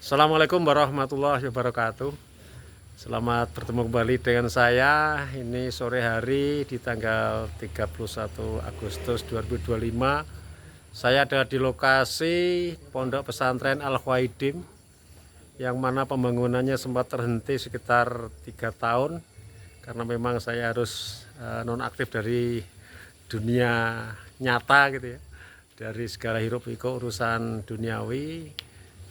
Assalamualaikum warahmatullahi wabarakatuh. Selamat bertemu kembali dengan saya. Ini sore hari di tanggal 31 Agustus 2025. Saya ada di lokasi Pondok Pesantren Al-Khuaidim, yang mana pembangunannya sempat terhenti sekitar 3 tahun karena memang saya harus nonaktif dari dunia nyata gitu ya, dari segala hiruk pikuk urusan duniawi.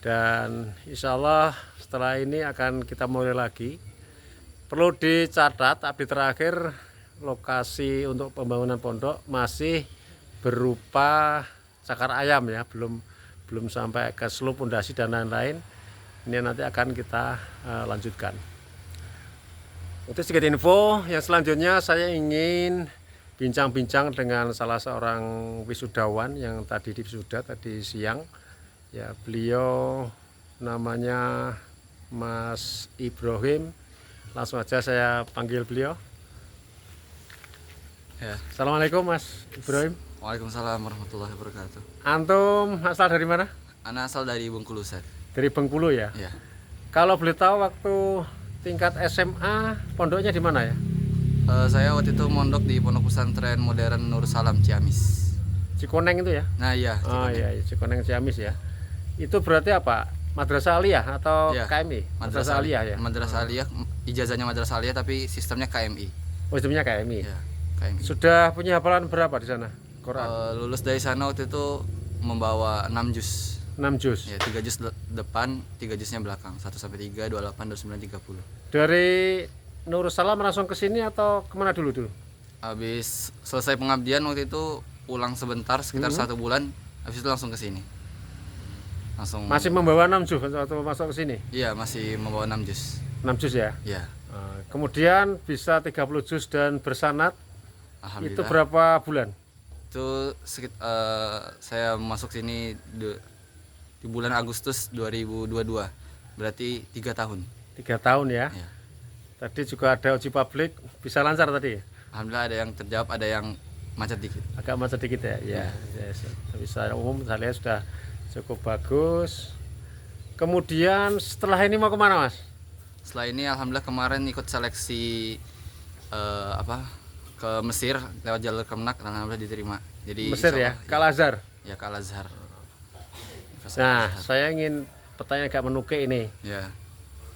Dan insya Allah setelah ini akan kita mulai lagi. Perlu dicatat, update terakhir lokasi untuk pembangunan pondok masih berupa cakar ayam ya, belum sampai ke slope pondasi dan lain-lain. Ini nanti akan kita lanjutkan. Itu sedikit info. Yang selanjutnya saya ingin bincang-bincang dengan salah seorang wisudawan yang tadi di wisuda tadi siang. Ya, beliau namanya Mas Ibrahim. Langsung aja saya panggil beliau. Ya. Assalamualaikum Mas Ibrahim. Waalaikumsalam warahmatullahi wabarakatuh. Antum asal dari mana? Anak asal dari Bengkulu, Ustaz. Dari Bengkulu ya. Ya. Kalau boleh tahu waktu tingkat SMA pondoknya di mana ya? Saya waktu itu mondok di Pondok Pesantren Modern Nur Salam Ciamis. Cikoneng itu ya? Nah, iya. Oh iya, Cikoneng Ciamis ya. Itu berarti apa? Madrasah Aliyah atau Ya. KMI? Madrasah Aliyah ya. Madrasah Aliyah, ijazahnya Madrasah Aliyah tapi sistemnya KMI. Oh, sistemnya KMI. Ya, KMI. Sudah punya hafalan berapa di sana? Quran? Lulus dari sana waktu itu membawa 6 juz. 6 juz. Ya, 3 juz depan, 3 juznya belakang. 1 sampai 3, 28, 29, 30. Dari Nur Salam langsung ke sini atau kemana dulu? Habis selesai pengabdian waktu itu pulang sebentar sekitar 1 bulan, habis itu langsung ke sini. Langsung Masih membawa 6 juz atau masuk ke sini? Iya, masih membawa 6 juz. 6 juz ya? Ya, Kemudian bisa 30 juz dan bersanad. alhamdulillah. Itu berapa bulan? Itu saya masuk sini di bulan Agustus 2022. Berarti 3 tahun. 3 tahun ya. Ya. Tadi juga ada uji publik, bisa lancar tadi? Alhamdulillah ada yang terjawab, ada yang macet dikit. Agak macet dikit ya? Ya. Tapi secara umum saya lihat sudah cukup bagus. Kemudian setelah ini mau kemana Mas? Setelah ini alhamdulillah kemarin ikut seleksi ke Mesir lewat jalur Kemenak dan alhamdulillah diterima. Jadi Mesir ya? insyaallah, Ke Al-Azhar? Ya, ke Al-Azhar. Nah, saya ingin pertanyaan agak menukik ini. Ya.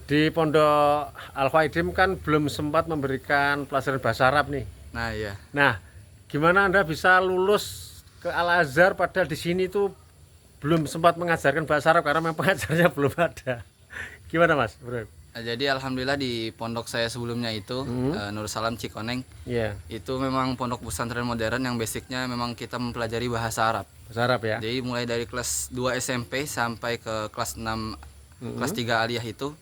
Di Pondok Al-Khuaidim kan belum sempat memberikan pelajaran bahasa Arab nih. Nah, iya. Nah, gimana Anda bisa lulus ke Al-Azhar padahal di sini tuh belum sempat mengajarkan bahasa Arab karena memang pengajarnya belum ada. Gimana Mas, Bro? Jadi alhamdulillah di pondok saya sebelumnya itu Nur Salam Cikoneng, Iya, itu memang pondok pesantren modern yang basicnya memang kita mempelajari bahasa Arab. bahasa Arab ya. Jadi mulai dari kelas 2 SMP sampai ke kelas 6 kelas 3 aliyah itu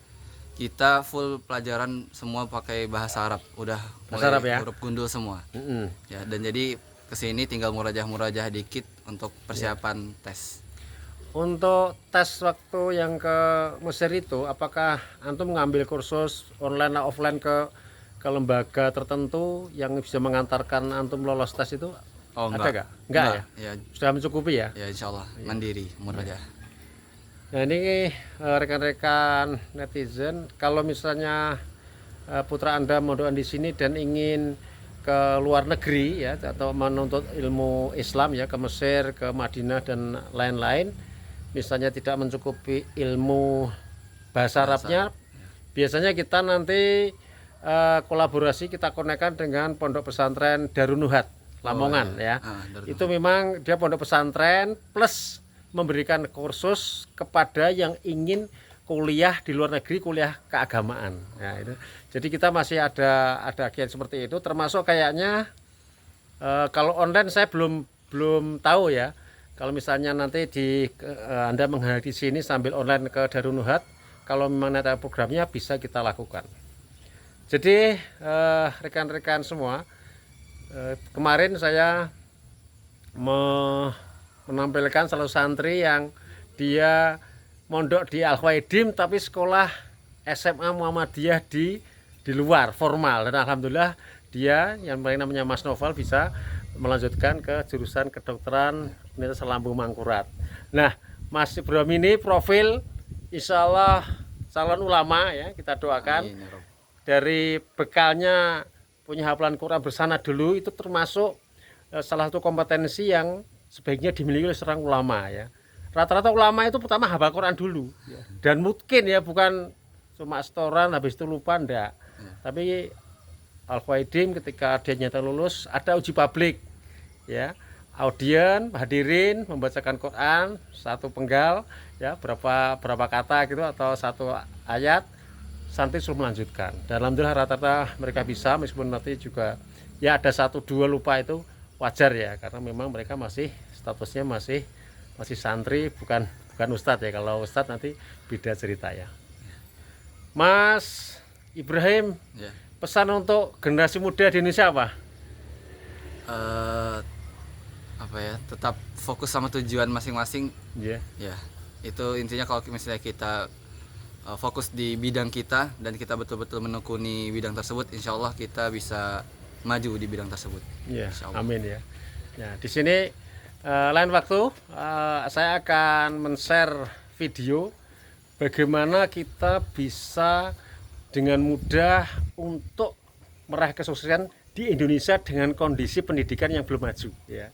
kita full pelajaran semua pakai bahasa Arab. Udah Bahasa Arab ya? huruf gundul semua. Ya, dan jadi kesini tinggal murajah-murajah dikit untuk persiapan tes. Untuk tes waktu yang ke Mesir itu, apakah antum mengambil kursus online atau offline ke lembaga tertentu yang bisa mengantarkan antum lolos tes itu? Oh, Ada enggak. nggak? Enggak ya? Ya, Sudah mencukupi ya? ya insyaallah mandiri murajah. Nah ini rekan-rekan netizen, kalau misalnya putra Anda mondokan di sini dan ingin ke luar negeri ya, atau menuntut ilmu Islam ya, ke Mesir, ke Madinah dan lain-lain, misalnya tidak mencukupi ilmu bahasa Arabnya, biasanya kita nanti kolaborasi, kita konekkan dengan Pondok Pesantren Darun Nuhat Lamongan ya. Darun Itu memang dia pondok pesantren plus memberikan kursus kepada yang ingin kuliah di luar negeri, kuliah keagamaan. Ya, itu. Jadi kita masih ada kegiatan seperti itu, termasuk kayaknya kalau online saya belum tahu ya. Kalau misalnya nanti Anda menghadiri di sini sambil online ke Darun Nuhat, kalau memang ada programnya bisa kita lakukan. Jadi rekan-rekan semua, kemarin saya menampilkan salah santri yang dia mondok di Al-Khuaidim tapi sekolah SMA Muhammadiyah di luar formal, dan alhamdulillah dia yang paling namanya Mas Noval bisa melanjutkan ke jurusan kedokteran Universitas Lambung Mangkurat. Nah, Mas Ibrahim ini profil insya Allah calon ulama ya, kita doakan. Amin, ya Rob. Dari bekalnya punya hafalan Quran bersana dulu, itu termasuk salah satu kompetensi yang sebaiknya dimiliki oleh seorang ulama ya. Rata-rata ulama itu pertama hafal Quran dulu ya. Dan mungkin ya bukan cuma setoran habis itu lupa, enggak ya. Tapi Al-Khwaidim ketika dia nyata lulus ada uji publik ya, audien hadirin membacakan Quran satu penggal ya, berapa kata gitu atau satu ayat, santri suruh melanjutkan. Dan alhamdulillah rata-rata mereka bisa, meskipun nanti juga ya ada 1-2 lupa, itu wajar ya, karena memang mereka masih statusnya masih santri, bukan ustadz ya. Kalau ustadz nanti beda cerita ya. Mas Ibrahim, Ya. pesan untuk generasi muda di Indonesia apa? Apa ya, tetap fokus sama tujuan masing-masing. Ya. Ya, itu intinya. Kalau misalnya kita fokus di bidang kita dan kita betul-betul menekuni bidang tersebut, insya Allah kita bisa maju di bidang tersebut. Ya, Insya Allah. amin ya. Ya, di sini lain waktu saya akan men-share video bagaimana kita bisa dengan mudah untuk meraih kesuksesan di Indonesia dengan kondisi pendidikan yang belum maju ya.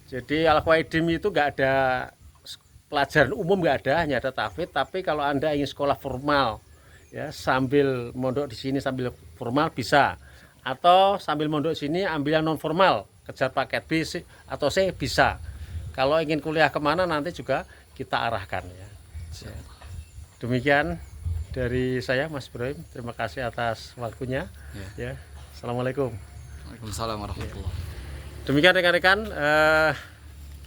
Jadi Al-Khwaidim itu nggak ada pelajaran umum, nggak ada, hanya ada tahfidz. Tapi kalau Anda ingin sekolah formal ya, sambil mondok di sini sambil formal bisa, atau sambil mondok sini ambil yang non formal, kejar paket B atau C bisa. Kalau ingin kuliah kemana nanti juga kita arahkan ya. Demikian dari saya, Mas Ibrahim. Terima kasih atas waktunya ya. Assalamualaikum. Waalaikumsalam warahmatullahi. Demikian rekan-rekan,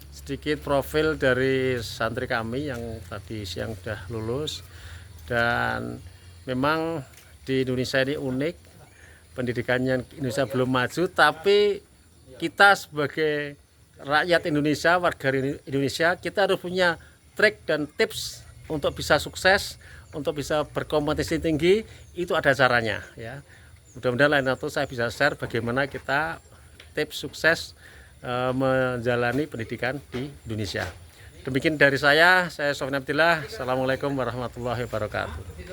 sedikit profil dari santri kami yang tadi siang sudah lulus. Dan memang di Indonesia ini unik, pendidikannya Indonesia belum maju, tapi kita sebagai rakyat Indonesia, warga Indonesia, kita harus punya trik dan tips untuk bisa sukses, untuk bisa berkompetisi tinggi. Itu ada caranya ya. Mudah-mudahan lain waktu saya bisa share bagaimana kita tips sukses menjalani pendidikan di Indonesia. Demikian dari saya Sofyan Abdillah. Assalamualaikum warahmatullahi wabarakatuh.